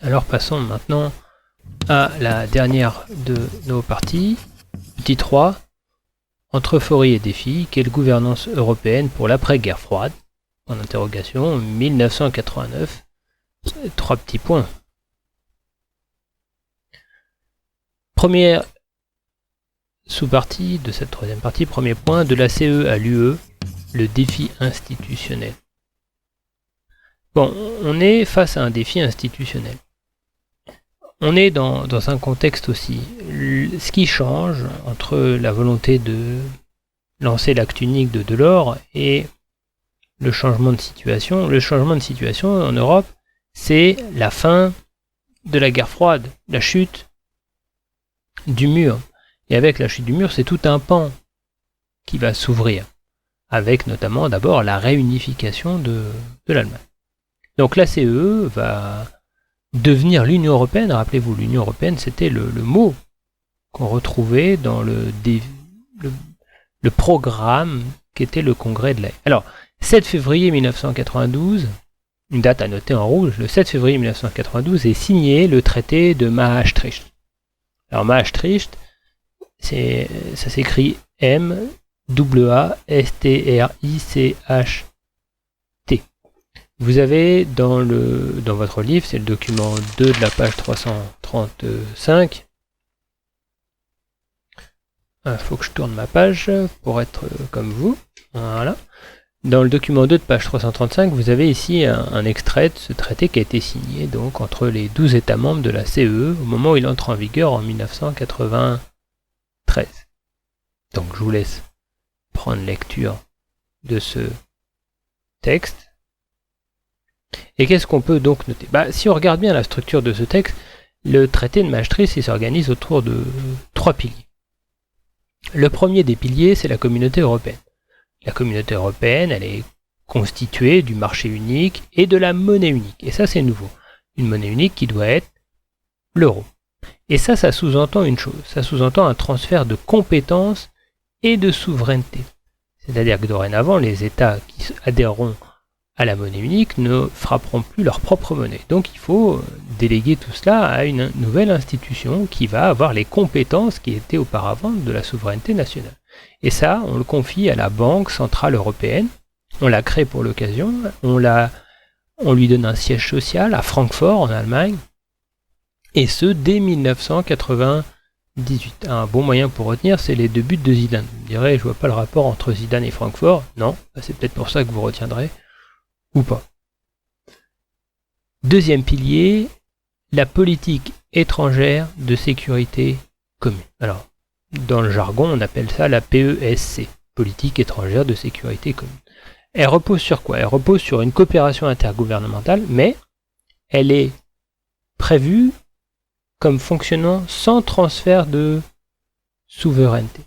Alors passons maintenant à la dernière de nos parties. Petit 3. Entre euphorie et défi, quelle gouvernance européenne pour l'après-guerre froide? En interrogation, 1989. 3 petits points. Première sous-partie de cette troisième partie, premier point, de la CE à l'UE, le défi institutionnel. Bon, on est face à un défi institutionnel. On est dans un contexte aussi. Ce qui change entre la volonté de lancer l'acte unique de Delors et le changement de situation. Le changement de situation en Europe, c'est la fin de la guerre froide, la chute du mur. Et avec la chute du mur, c'est tout un pan qui va s'ouvrir, avec notamment d'abord la réunification de l'Allemagne. Donc la CE va devenir l'Union européenne. Rappelez-vous, l'Union européenne, c'était le mot qu'on retrouvait dans le programme qu'était le congrès de l'Haye. Alors, 7 février 1992, une date à noter en rouge, le 7 février 1992 est signé le traité de Maastricht. Alors Maastricht, ça s'écrit M-A-A-S-T-R-I-C-H-T. Vous avez dans votre livre, c'est le document 2 de la page 335. Il faut que je tourne ma page pour être comme vous. Voilà. Dans le document 2 de page 335, vous avez ici un extrait de ce traité qui a été signé donc entre les 12 États membres de la CE au moment où il entre en vigueur en 1993. Donc je vous laisse prendre lecture de ce texte. Et qu'est-ce qu'on peut donc noter? Si on regarde bien la structure de ce texte, le traité de Maastricht s'organise autour de 3 piliers. Le premier des piliers, c'est la communauté européenne. La communauté européenne, elle est constituée du marché unique et de la monnaie unique. Et ça, c'est nouveau. Une monnaie unique qui doit être l'euro. Et ça sous-entend une chose. Ça sous-entend un transfert de compétences et de souveraineté. C'est-à-dire que dorénavant, les États qui adhéreront à la monnaie unique ne frapperont plus leur propre monnaie. Donc il faut déléguer tout cela à une nouvelle institution qui va avoir les compétences qui étaient auparavant de la souveraineté nationale. Et ça, on le confie à la Banque Centrale Européenne. On l'a créé pour l'occasion. On lui donne un siège social à Francfort, en Allemagne. Et ce, dès 1998. Un bon moyen pour retenir, c'est les 2 buts de Zidane. Vous me direz, je vois pas le rapport entre Zidane et Francfort. Non, c'est peut-être pour ça que vous retiendrez. Ou pas. Deuxième pilier, la politique étrangère de sécurité commune. Alors, dans le jargon, on appelle ça la PESC, politique étrangère de sécurité commune. Elle repose sur quoi? Elle repose sur une coopération intergouvernementale, mais elle est prévue comme fonctionnant sans transfert de souveraineté.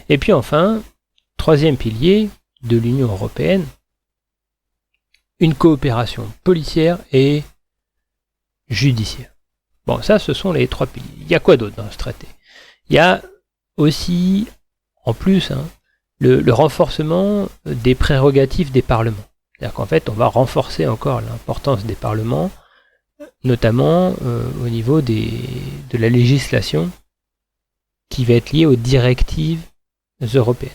Et puis enfin, troisième pilier de l'Union européenne, une coopération policière et judiciaire. Bon, ça, ce sont les 3 piliers. Il y a quoi d'autre dans ce traité? Il y a aussi, en plus, le renforcement des prérogatives des parlements. C'est-à-dire qu'en fait, on va renforcer encore l'importance des parlements, notamment au niveau de la législation qui va être liée aux directives européennes.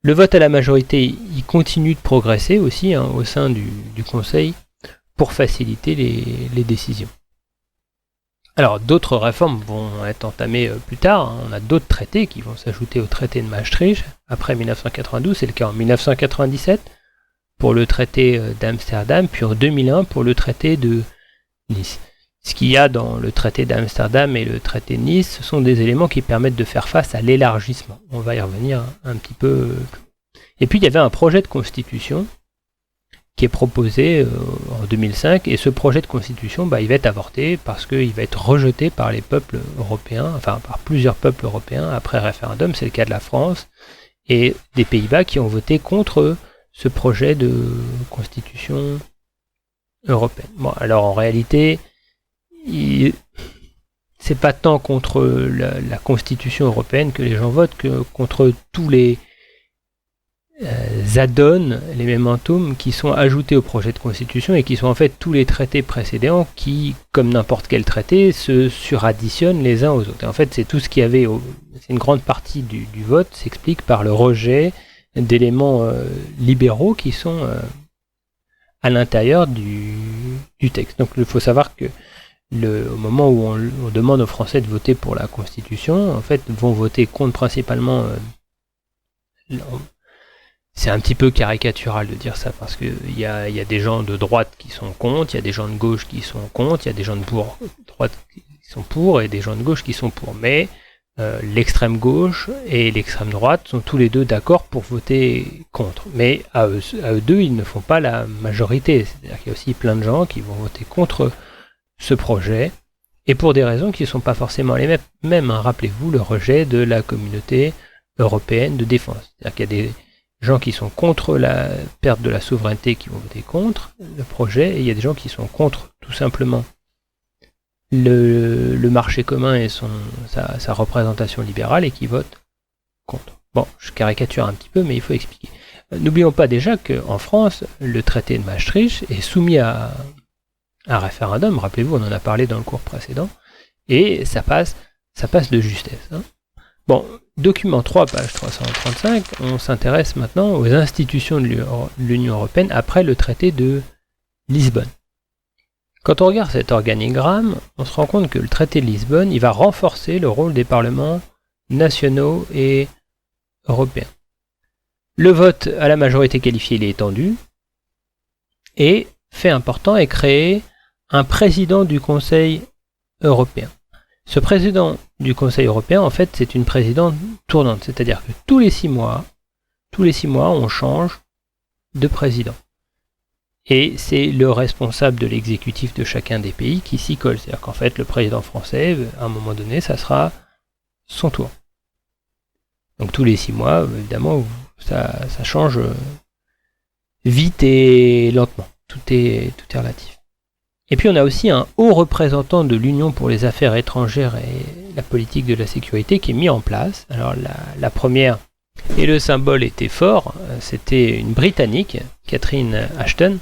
Le vote à la majorité, il continue de progresser aussi au sein du Conseil pour faciliter les décisions. Alors d'autres réformes vont être entamées plus tard. On a d'autres traités qui vont s'ajouter au traité de Maastricht après 1992. C'est le cas en 1997 pour le traité d'Amsterdam, puis en 2001 pour le traité de Nice. Ce qu'il y a dans le traité d'Amsterdam et le traité de Nice, ce sont des éléments qui permettent de faire face à l'élargissement. On va y revenir un petit peu plus. Et puis il y avait un projet de constitution qui est proposé en 2005, et ce projet de constitution, il va être avorté parce qu'il va être rejeté par les peuples européens, enfin par plusieurs peuples européens après référendum. C'est le cas de la France et des Pays-Bas qui ont voté contre ce projet de constitution européenne. Bon, alors en réalité, c'est pas tant contre la Constitution européenne que les gens votent que contre tous les add-ons, les memorandums qui sont ajoutés au projet de constitution et qui sont en fait tous les traités précédents qui, comme n'importe quel traité, se suradditionnent les uns aux autres. Et en fait, c'est tout ce qu'il y avait, c'est une grande partie du vote s'explique par le rejet d'éléments libéraux qui sont à l'intérieur du texte. Donc il faut savoir que au moment où on demande aux Français de voter pour la Constitution, en fait, vont voter contre principalement. C'est un petit peu caricatural de dire ça parce qu'il y a des gens de droite qui sont contre, il y a des gens de gauche qui sont contre, il y a des gens de droite qui sont pour et des gens de gauche qui sont pour. Mais l'extrême gauche et l'extrême droite sont tous les deux d'accord pour voter contre. Mais à eux deux, ils ne font pas la majorité. C'est-à-dire qu'il y a aussi plein de gens qui vont voter contre ce projet et pour des raisons qui ne sont pas forcément les mêmes. Rappelez-vous le rejet de la communauté européenne de défense. C'est-à-dire qu'il y a des gens qui sont contre la perte de la souveraineté qui vont voter contre le projet, et il y a des gens qui sont contre tout simplement le marché commun et sa représentation libérale et qui votent contre. Bon, je caricature un petit peu, mais il faut expliquer. N'oublions pas déjà qu'en France, le traité de Maastricht est soumis à un référendum, rappelez-vous, on en a parlé dans le cours précédent, et ça passe de justesse. Bon, document 3, page 335, on s'intéresse maintenant aux institutions de l'Union européenne après le traité de Lisbonne. Quand on regarde cet organigramme, on se rend compte que le traité de Lisbonne, il va renforcer le rôle des parlements nationaux et européens. Le vote à la majorité qualifiée il est étendu, et, fait important, est créé un président du Conseil européen. Ce président du Conseil européen, en fait, c'est une présidente tournante, c'est-à-dire que tous les 6 mois, on change de président. Et c'est le responsable de l'exécutif de chacun des pays qui s'y colle. C'est-à-dire qu'en fait, le président français, à un moment donné, ça sera son tour. Donc tous les 6 mois, évidemment, ça change vite et lentement. Tout est relatif. Et puis on a aussi un haut représentant de l'Union pour les affaires étrangères et la politique de la sécurité qui est mis en place. Alors la première, et le symbole était fort, c'était une Britannique, Catherine Ashton,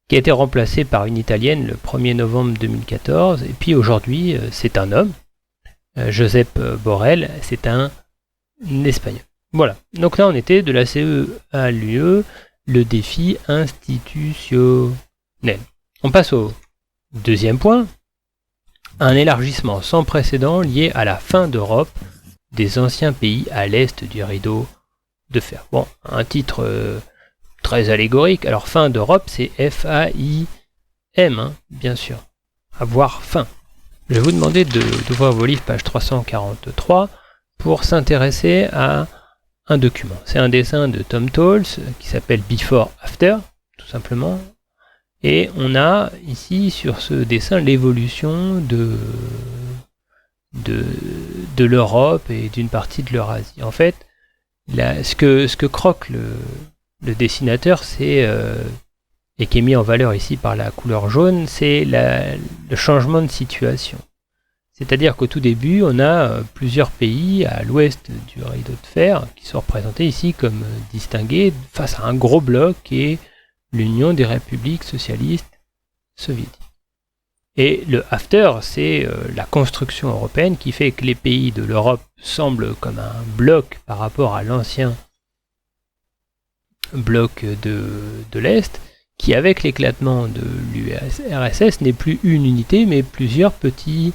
qui a été remplacée par une Italienne le 1er novembre 2014. Et puis aujourd'hui, c'est un homme, Josep Borrell, c'est un Espagnol. Voilà, donc là on était de la CE à l'UE, le défi institutionnel. On passe au deuxième point, un élargissement sans précédent lié à la fin d'Europe des anciens pays à l'est du rideau de fer. Bon, un titre très allégorique. Alors fin d'Europe, c'est F-A-I-M, bien sûr. Avoir fin. Je vais vous demander d'ouvrir vos livres, page 343, pour s'intéresser à un document. C'est un dessin de Tom Towles qui s'appelle Before After, tout simplement. Et on a ici sur ce dessin l'évolution de l'Europe et d'une partie de l'Eurasie. En fait, ce que croque le dessinateur, c'est et qui est mis en valeur ici par la couleur jaune, c'est le changement de situation. C'est-à-dire qu'au tout début, on a plusieurs pays à l'ouest du rideau de fer qui sont représentés ici comme distingués face à un gros bloc qui est l'Union des républiques socialistes soviétiques. Et le after, c'est la construction européenne qui fait que les pays de l'Europe semblent comme un bloc par rapport à l'ancien bloc de l'Est, qui avec l'éclatement de l'URSS n'est plus une unité mais plusieurs petits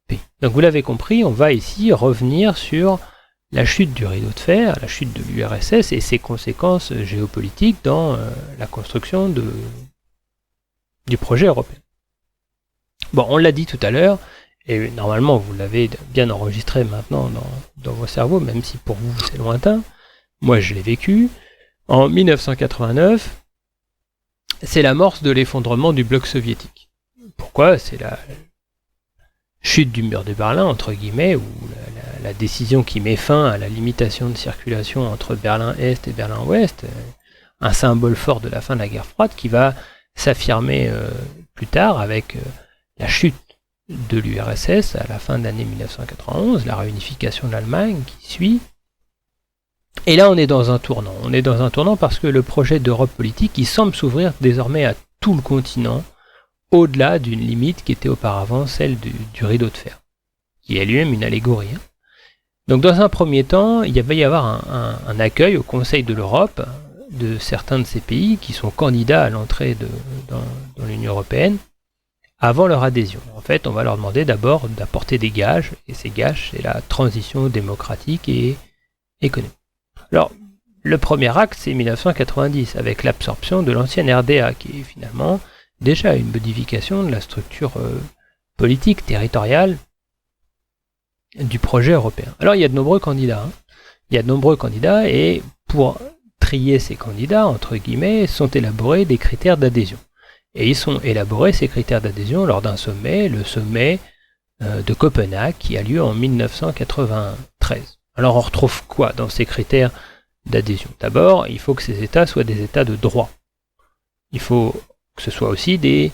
pays. Donc vous l'avez compris, on va ici revenir sur la chute du rideau de fer, la chute de l'URSS et ses conséquences géopolitiques dans la construction du projet européen. Bon, on l'a dit tout à l'heure, et normalement vous l'avez bien enregistré maintenant dans vos cerveaux, même si pour vous c'est lointain. Moi je l'ai vécu. En 1989, c'est l'amorce de l'effondrement du bloc soviétique. Pourquoi ? C'est la chute du mur de Berlin, entre guillemets, ou la décision qui met fin à la limitation de circulation entre Berlin-Est et Berlin-Ouest, un symbole fort de la fin de la guerre froide qui va s'affirmer plus tard avec la chute de l'URSS à la fin de l'année 1991, la réunification de l'Allemagne qui suit, Et là, on est dans un tournant. On est dans un tournant parce que le projet d'Europe politique, il semble s'ouvrir désormais à tout le continent, au-delà d'une limite qui était auparavant celle du rideau de fer, qui est lui-même une allégorie. Donc dans un premier temps, il va y avoir un accueil au Conseil de l'Europe de certains de ces pays qui sont candidats à l'entrée dans l'Union européenne avant leur adhésion. En fait, on va leur demander d'abord d'apporter des gages, et ces gages, c'est la transition démocratique et économique. Alors, le premier acte, c'est 1990, avec l'absorption de l'ancienne RDA, qui est finalement déjà une modification de la structure politique, territoriale du projet européen. Alors, il y a de nombreux candidats. Il y a de nombreux candidats, et pour trier ces candidats, entre guillemets, sont élaborés des critères d'adhésion. Et ils sont élaborés, ces critères d'adhésion, lors d'un sommet, le sommet de Copenhague, qui a lieu en 1993. Alors on retrouve quoi dans ces critères d'adhésion? D'abord, il faut que ces États soient des États de droit. Il faut que ce soit aussi des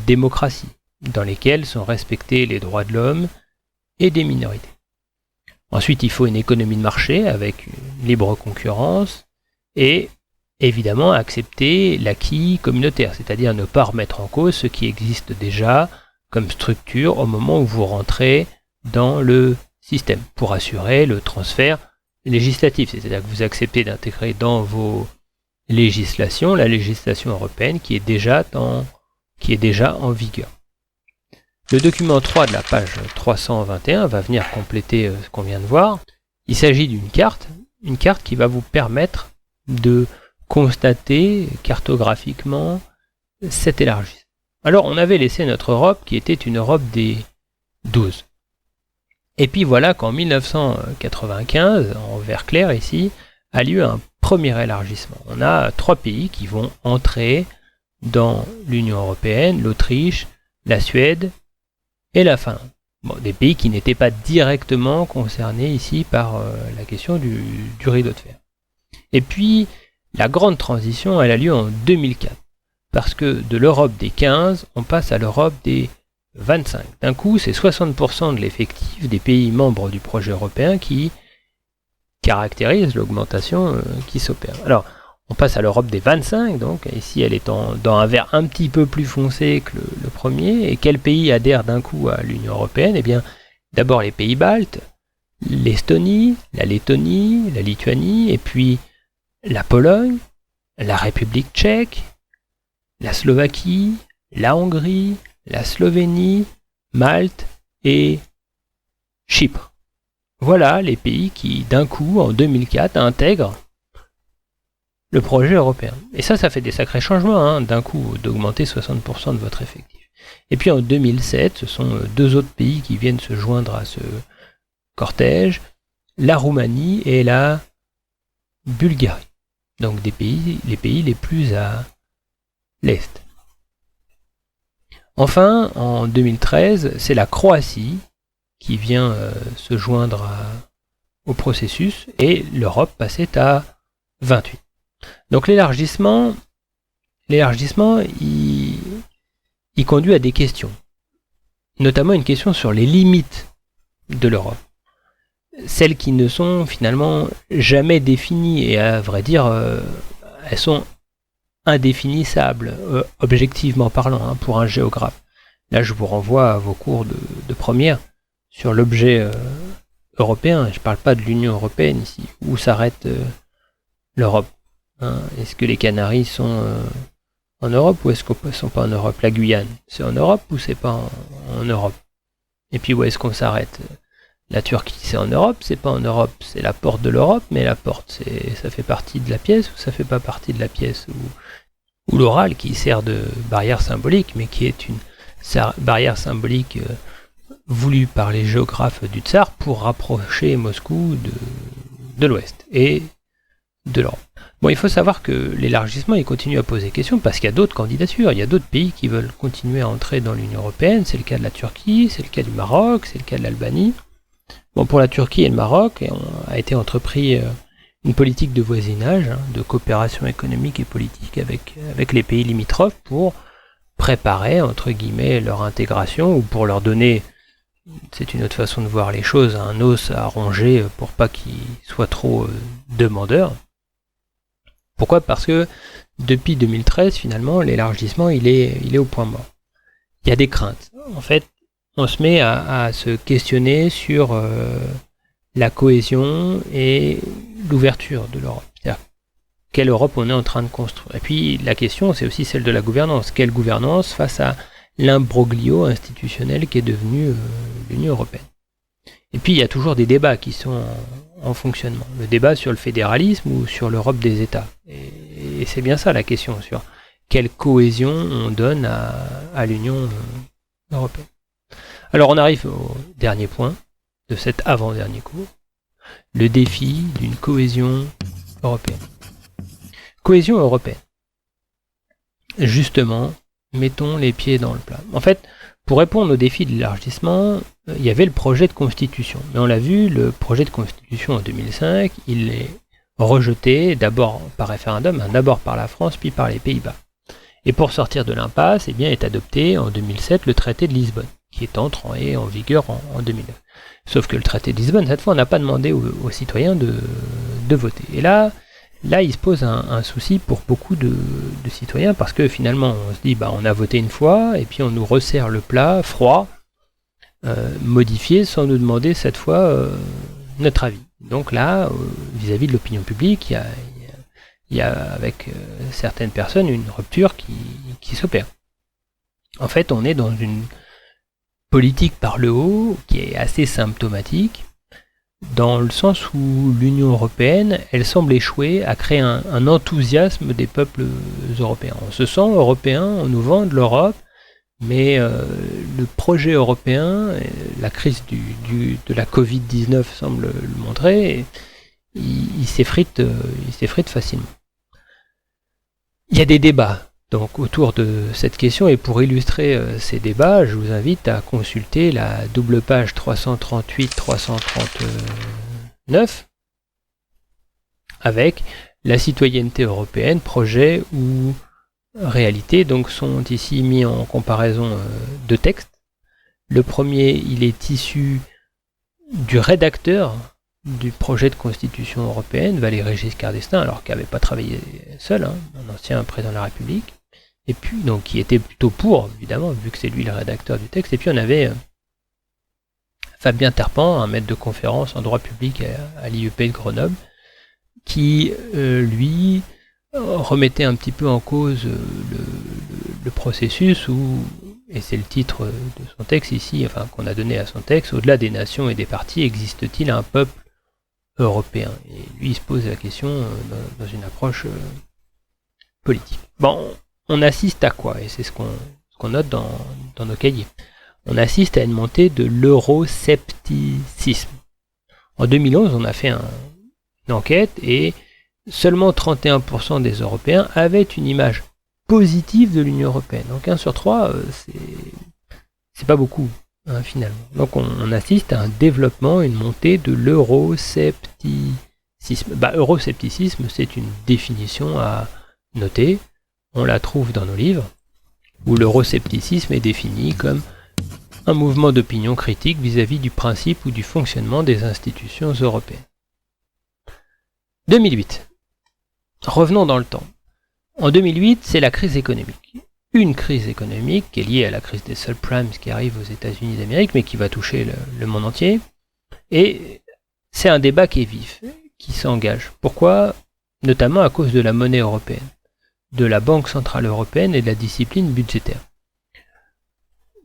démocraties, dans lesquelles sont respectés les droits de l'homme et des minorités. Ensuite, il faut une économie de marché avec une libre concurrence et évidemment accepter l'acquis communautaire, c'est-à-dire ne pas remettre en cause ce qui existe déjà comme structure au moment où vous rentrez dans le système, pour assurer le transfert législatif, c'est-à-dire que vous acceptez d'intégrer dans vos législations la législation européenne qui est déjà en vigueur. Le document 3 de la page 321 va venir compléter ce qu'on vient de voir. Il s'agit d'une carte qui va vous permettre de constater cartographiquement cet élargissement. Alors on avait laissé notre Europe qui était une Europe des 12. Et puis voilà qu'en 1995, en vert clair ici, a lieu un premier élargissement. On a 3 pays qui vont entrer dans l'Union européenne, l'Autriche, la Suède et la Finlande. Bon, des pays qui n'étaient pas directement concernés ici par la question du rideau de fer. Et puis, la grande transition, elle a lieu en 2004, parce que de l'Europe des 15, on passe à l'Europe des 25. D'un coup, c'est 60% de l'effectif des pays membres du projet européen qui caractérise l'augmentation qui s'opère. Alors, on passe à l'Europe des 25, donc ici elle est dans un vert un petit peu plus foncé que le premier. Et quel pays adhère d'un coup à l'Union européenne? Eh bien, d'abord les pays baltes, l'Estonie, la Lettonie, la Lituanie, et puis la Pologne, la République tchèque, la Slovaquie, la Hongrie, la Slovénie, Malte et Chypre. Voilà les pays qui, d'un coup, en 2004, intègrent le projet européen. Et ça fait des sacrés changements, d'un coup, d'augmenter 60% de votre effectif. Et puis en 2007, ce sont 2 autres pays qui viennent se joindre à ce cortège, la Roumanie et la Bulgarie. Donc les pays les plus à l'est. Enfin, en 2013, c'est la Croatie qui vient se joindre au processus et l'Europe passait à 28. Donc l'élargissement, il conduit à des questions, notamment une question sur les limites de l'Europe. Celles qui ne sont finalement jamais définies, et à vrai dire, elles sont indéfinissables, objectivement parlant, pour un géographe. Là, je vous renvoie à vos cours de première sur l'objet européen. Je ne parle pas de l'Union européenne ici. Où s'arrête l'Europe? Est-ce que les Canaries sont en Europe ou est-ce qu'elles ne sont pas en Europe? La Guyane, c'est en Europe ou c'est pas en Europe? Et puis où est-ce qu'on s'arrête? La Turquie, c'est en Europe, c'est pas en Europe, c'est la porte de l'Europe, mais la porte, ça fait partie de la pièce ou ça fait pas partie de la pièce? Ou l'Oral qui sert de barrière symbolique, mais qui est une barrière symbolique voulue par les géographes du Tsar pour rapprocher Moscou de l'Ouest et de l'Europe. Bon, il faut savoir que l'élargissement, il continue à poser question parce qu'il y a d'autres candidatures, il y a d'autres pays qui veulent continuer à entrer dans l'Union européenne, c'est le cas de la Turquie, c'est le cas du Maroc, c'est le cas de l'Albanie. Bon, pour la Turquie et le Maroc, a été entrepris une politique de voisinage, de coopération économique et politique avec les pays limitrophes pour préparer, entre guillemets, leur intégration ou pour leur donner c'est une autre façon de voir les choses, un os à ronger pour pas qu'il soit trop demandeur. Pourquoi ? Parce que depuis 2013, finalement, l'élargissement, il est au point mort. Il y a des craintes. En fait, on se met à se questionner sur la cohésion et l'ouverture de l'Europe. C'est-à-dire, quelle Europe on est en train de construire. Et puis, la question, c'est aussi celle de la gouvernance. Quelle gouvernance face à l'imbroglio institutionnel qui est devenu l'Union européenne. Et puis, il y a toujours des débats qui sont en fonctionnement. Le débat sur le fédéralisme ou sur l'Europe des États. Et c'est bien ça la question, sur quelle cohésion on donne à l'Union européenne. Alors, on arrive au dernier point de cet avant-dernier cours. Le défi d'une cohésion européenne. Cohésion européenne. Justement, mettons les pieds dans le plat. En fait, pour répondre au défi de l'élargissement, il y avait le projet de constitution. Mais on l'a vu, le projet de constitution en 2005, il est rejeté d'abord par référendum, d'abord par la France, puis par les Pays-Bas. Et pour sortir de l'impasse, est adopté en 2007 le traité de Lisbonne, qui est entré en vigueur en 2009. Sauf que le traité de Lisbonne, cette fois, on n'a pas demandé aux citoyens de voter. Et là, il se pose un souci pour beaucoup de citoyens, parce que finalement, on se dit, on a voté une fois, et puis on nous resserre le plat froid, modifié, sans nous demander cette fois notre avis. Donc là, vis-à-vis de l'opinion publique, il y a avec certaines personnes une rupture qui s'opère. En fait, on est dans une politique par le haut qui est assez symptomatique, dans le sens où l'Union européenne, elle semble échouer à créer un enthousiasme des peuples européens. On se sent européen, on nous vend de l'Europe, mais le projet européen, la crise de la Covid-19 semble le montrer, il s'effrite facilement. Il y a des débats donc autour de cette question, et pour illustrer ces débats, je vous invite à consulter la double page 338-339 avec la citoyenneté européenne, projet ou réalité. Donc sont ici mis en comparaison deux textes. Le premier, il est issu du rédacteur du projet de constitution européenne, Valéry Giscard d'Estaing, alors qu'il n'avait pas travaillé seul, un ancien président de la République, et puis donc qui était plutôt pour, évidemment, vu que c'est lui le rédacteur du texte. Et puis on avait Fabien Terpan, un maître de conférence en droit public à l'IEP de Grenoble, qui lui remettait un petit peu en cause le processus où, et c'est le titre de son texte ici, enfin qu'on a donné à son texte, au-delà des nations et des partis, existe-t-il un peuple européen? Et lui, il se pose la question dans une approche politique. Bon, on assiste à quoi? Et c'est ce qu'on note dans nos cahiers. On assiste à une montée de l'euroscepticisme. En 2011, on a fait une enquête et seulement 31% des Européens avaient une image positive de l'Union européenne. Donc 1 sur 3, c'est pas beaucoup, finalement. Donc on assiste à un développement, une montée de l'euroscepticisme. Euroscepticisme, c'est une définition à noter. On la trouve dans nos livres, où l'euroscepticisme est défini comme un mouvement d'opinion critique vis-à-vis du principe ou du fonctionnement des institutions européennes. 2008. Revenons dans le temps. En 2008, c'est la crise économique. Une crise économique qui est liée à la crise des subprimes qui arrive aux États-Unis d'Amérique, mais qui va toucher le monde entier. Et c'est un débat qui est vif, qui s'engage. Pourquoi? Notamment à cause de la monnaie européenne, de la Banque centrale européenne et de la discipline budgétaire,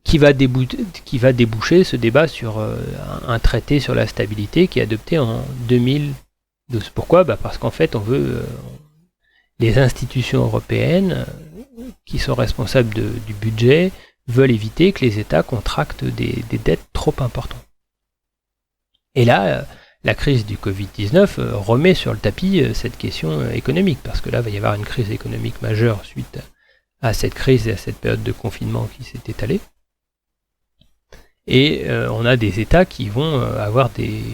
qui va déboucher ce débat sur un traité sur la stabilité qui est adopté en 2012. Pourquoi? Parce qu'en fait, on veut les institutions européennes qui sont responsables du budget veulent éviter que les États contractent des dettes trop importantes. Et là, la crise du Covid-19 remet sur le tapis cette question économique, parce que là, il va y avoir une crise économique majeure suite à cette crise et à cette période de confinement qui s'est étalée. Et on a des États qui vont avoir des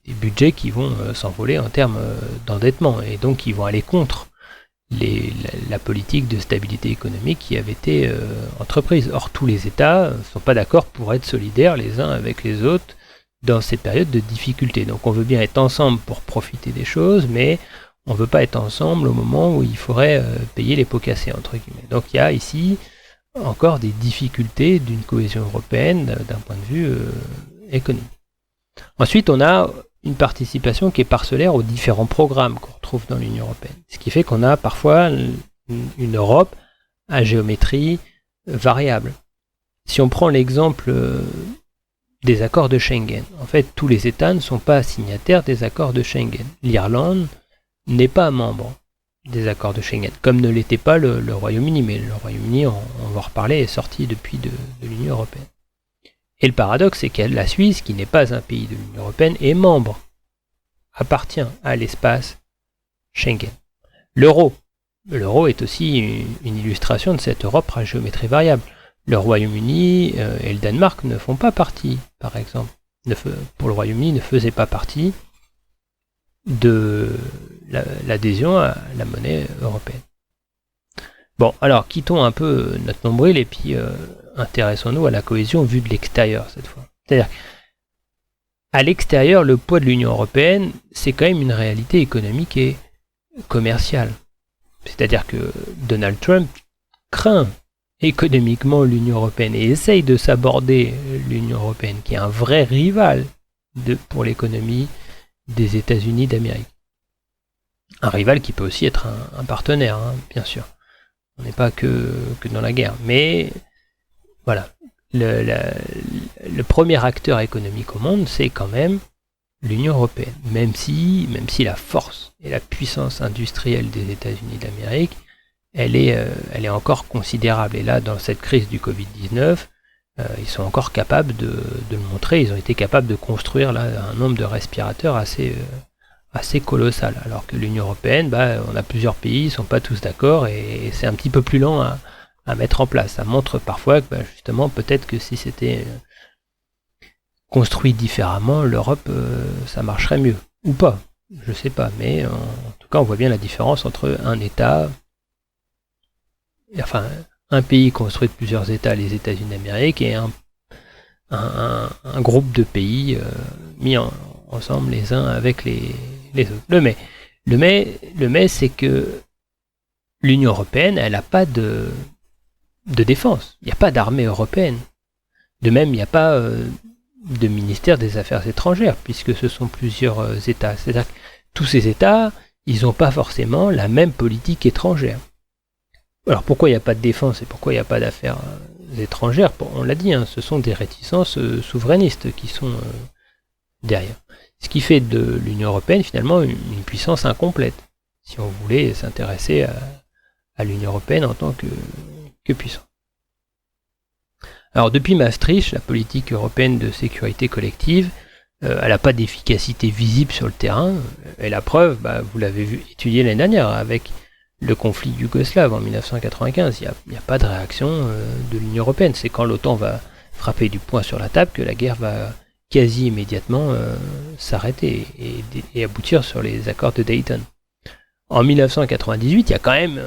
budgets qui vont s'envoler en termes d'endettement, et donc qui vont aller contre la politique de stabilité économique qui avait été entreprise. Or, tous les États ne sont pas d'accord pour être solidaires les uns avec les autres dans ces périodes de difficulté. Donc on veut bien être ensemble pour profiter des choses, mais on ne veut pas être ensemble au moment où il faudrait payer les pots cassés, entre guillemets. Donc il y a ici encore des difficultés d'une cohésion européenne d'un point de vue économique. Ensuite, on a une participation qui est parcellaire aux différents programmes qu'on retrouve dans l'Union européenne. Ce qui fait qu'on a parfois une Europe à géométrie variable. Si on prend l'exemple des accords de Schengen, en fait, tous les États ne sont pas signataires des accords de Schengen. L'Irlande n'est pas membre des accords de Schengen, comme ne l'était pas le Royaume-Uni, mais le Royaume-Uni, on va en reparler, est sorti depuis de l'Union européenne. Et le paradoxe, c'est que la Suisse, qui n'est pas un pays de l'Union européenne, est membre, appartient à l'espace Schengen. L'euro est aussi une illustration de cette Europe à géométrie variable. Le Royaume-Uni et le Danemark ne font pas partie, par exemple. Pour le Royaume-Uni, ne faisaient pas partie de l'adhésion à la monnaie européenne. Bon, alors quittons un peu notre nombril et puis intéressons-nous à la cohésion vue de l'extérieur cette fois. C'est-à-dire à l'extérieur, le poids de l'Union européenne, c'est quand même une réalité économique et commerciale. C'est-à-dire que Donald Trump craint économiquement l'Union européenne et essaye de s'aborder l'Union européenne, qui est un vrai rival pour l'économie des États-Unis d'Amérique. Un rival qui peut aussi être un partenaire, hein, bien sûr. On n'est pas que dans la guerre. Mais voilà, le premier acteur économique au monde, c'est quand même l'Union européenne. Même si la force et la puissance industrielle des États-Unis d'Amérique, elle est encore considérable. Et là, dans cette crise du Covid-19, ils sont encore capables de le montrer. Ils ont été capables de construire là un nombre de respirateurs assez colossal. Alors que l'Union européenne, on a plusieurs pays, ils ne sont pas tous d'accord et c'est un petit peu plus lent à mettre en place. Ça montre parfois que justement, peut-être que si c'était construit différemment, l'Europe, ça marcherait mieux. Ou pas, je sais pas. Mais en tout cas, on voit bien la différence entre un État, enfin, un pays construit de plusieurs États, les États-Unis d'Amérique, et un groupe de pays mis ensemble les uns avec les autres. Le mais, c'est que l'Union européenne, elle n'a pas de défense. Il n'y a pas d'armée européenne. De même, il n'y a pas de ministère des Affaires étrangères, puisque ce sont plusieurs États. C'est-à-dire que tous ces États, ils n'ont pas forcément la même politique étrangère. Alors pourquoi il n'y a pas de défense et pourquoi il n'y a pas d'affaires étrangères? On l'a dit, hein, ce sont des réticences souverainistes qui sont derrière. Ce qui fait de l'Union européenne finalement une puissance incomplète, si on voulait s'intéresser à l'Union européenne en tant que puissance. Alors depuis Maastricht, la politique européenne de sécurité collective, elle n'a pas d'efficacité visible sur le terrain, et la preuve, vous l'avez vu étudier l'année dernière avec le conflit yougoslave en 1995, il n'y a pas de réaction de l'Union européenne. C'est quand l'OTAN va frapper du poing sur la table que la guerre va quasi immédiatement s'arrêter et aboutir sur les accords de Dayton. En 1998, il y a quand même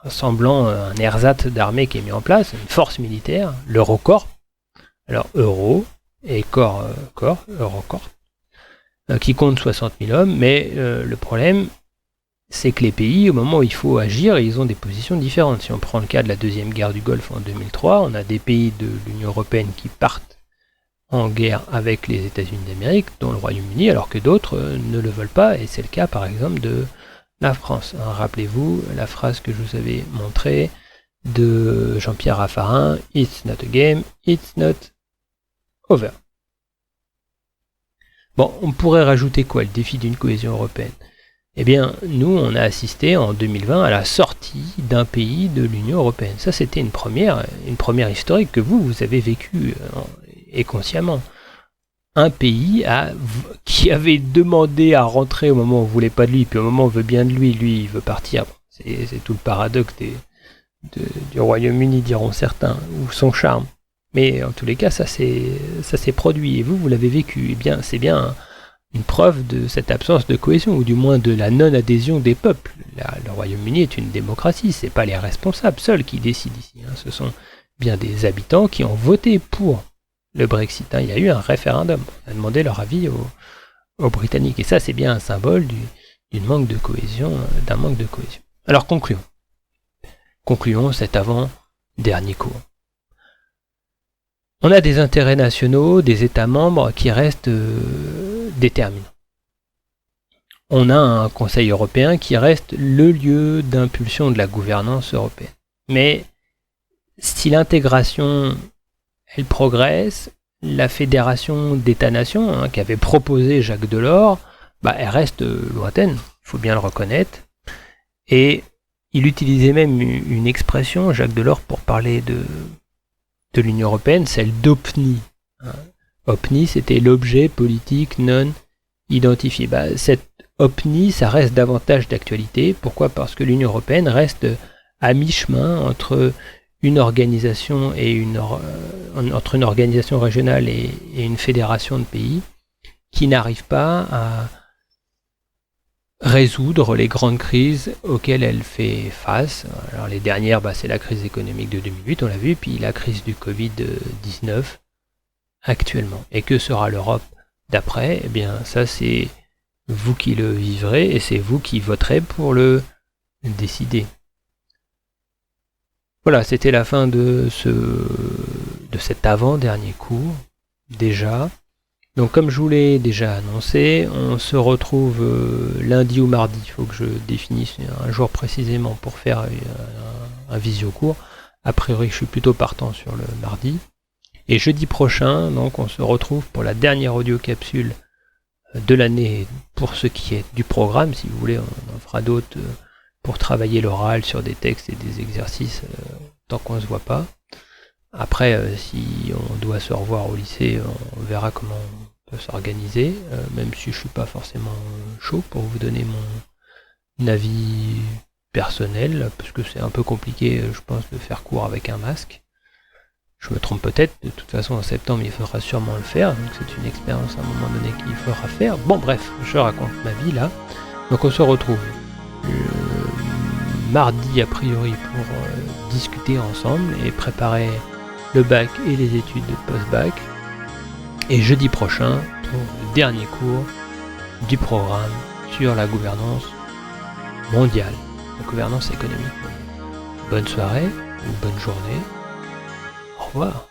un semblant, un ersatz d'armée qui est mis en place, une force militaire, l'Eurocorps. Alors Euro et Corps, Eurocorps, qui compte 60 000 hommes, mais le problème, c'est que les pays, au moment où il faut agir, ils ont des positions différentes. Si on prend le cas de la deuxième guerre du Golfe en 2003, on a des pays de l'Union européenne qui partent en guerre avec les États-Unis d'Amérique, dont le Royaume-Uni, alors que d'autres ne le veulent pas, et c'est le cas par exemple de la France. Rappelez-vous la phrase que je vous avais montrée de Jean-Pierre Raffarin, « It's not a game, it's not over ». Bon, on pourrait rajouter quoi, le défi d'une cohésion européenne? Eh bien, nous, on a assisté en 2020 à la sortie d'un pays de l'Union européenne. Ça, c'était une première historique que vous avez vécue et consciemment. Un pays qui avait demandé à rentrer au moment où on ne voulait pas de lui, puis au moment où on veut bien de lui, il veut partir. C'est tout le paradoxe du Royaume-Uni, diront certains, ou son charme. Mais en tous les cas, ça s'est produit, et vous l'avez vécu. Eh bien, c'est bien une preuve de cette absence de cohésion, ou du moins de la non-adhésion des peuples. Le Royaume-Uni est une démocratie, c'est pas les responsables seuls qui décident ici, hein. Ce sont bien des habitants qui ont voté pour le Brexit, hein. Il y a eu un référendum, on a demandé leur avis aux Britanniques, et ça c'est bien un symbole d'un manque de cohésion. Alors concluons cet avant-dernier cours. On a des intérêts nationaux, des États membres qui restent déterminants. On a un Conseil européen qui reste le lieu d'impulsion de la gouvernance européenne. Mais si l'intégration, elle progresse, la fédération d'États-nations, hein, qu'avait proposé Jacques Delors, elle reste lointaine, il faut bien le reconnaître. Et il utilisait même une expression, Jacques Delors, pour parler de l'Union européenne, celle d'OPNI. OPNI, c'était l'objet politique non identifié. Cette OPNI, ça reste davantage d'actualité. Pourquoi ? Parce que l'Union européenne reste à mi-chemin entre une organisation entre une organisation régionale et une fédération de pays qui n'arrive pas à résoudre les grandes crises auxquelles elle fait face. Alors les dernières, c'est la crise économique de 2008, on l'a vu, puis la crise du Covid-19 actuellement. Et que sera l'Europe d'après ? Eh bien, ça c'est vous qui le vivrez et c'est vous qui voterez pour le décider. Voilà, c'était la fin de cet avant-dernier cours, déjà. Donc comme je vous l'ai déjà annoncé, on se retrouve lundi ou mardi. Il faut que je définisse un jour précisément pour faire un visio-cours. A priori, je suis plutôt partant sur le mardi. Et jeudi prochain, donc, on se retrouve pour la dernière audio-capsule de l'année pour ce qui est du programme. Si vous voulez, on en fera d'autres pour travailler l'oral sur des textes et des exercices tant qu'on ne se voit pas. Après, si on doit se revoir au lycée, on verra comment on peut s'organiser, même si je suis pas forcément chaud pour vous donner mon avis personnel, parce que c'est un peu compliqué, je pense, de faire cours avec un masque. Je me trompe peut-être, de toute façon en septembre il faudra sûrement le faire, donc c'est une expérience à un moment donné qu'il faudra faire. Bon bref, je raconte ma vie là. Donc on se retrouve mardi a priori pour discuter ensemble et préparer le bac et les études de post-bac, et jeudi prochain pour le dernier cours du programme sur la gouvernance mondiale, la gouvernance économique mondiale. Bonne soirée ou bonne journée, au revoir.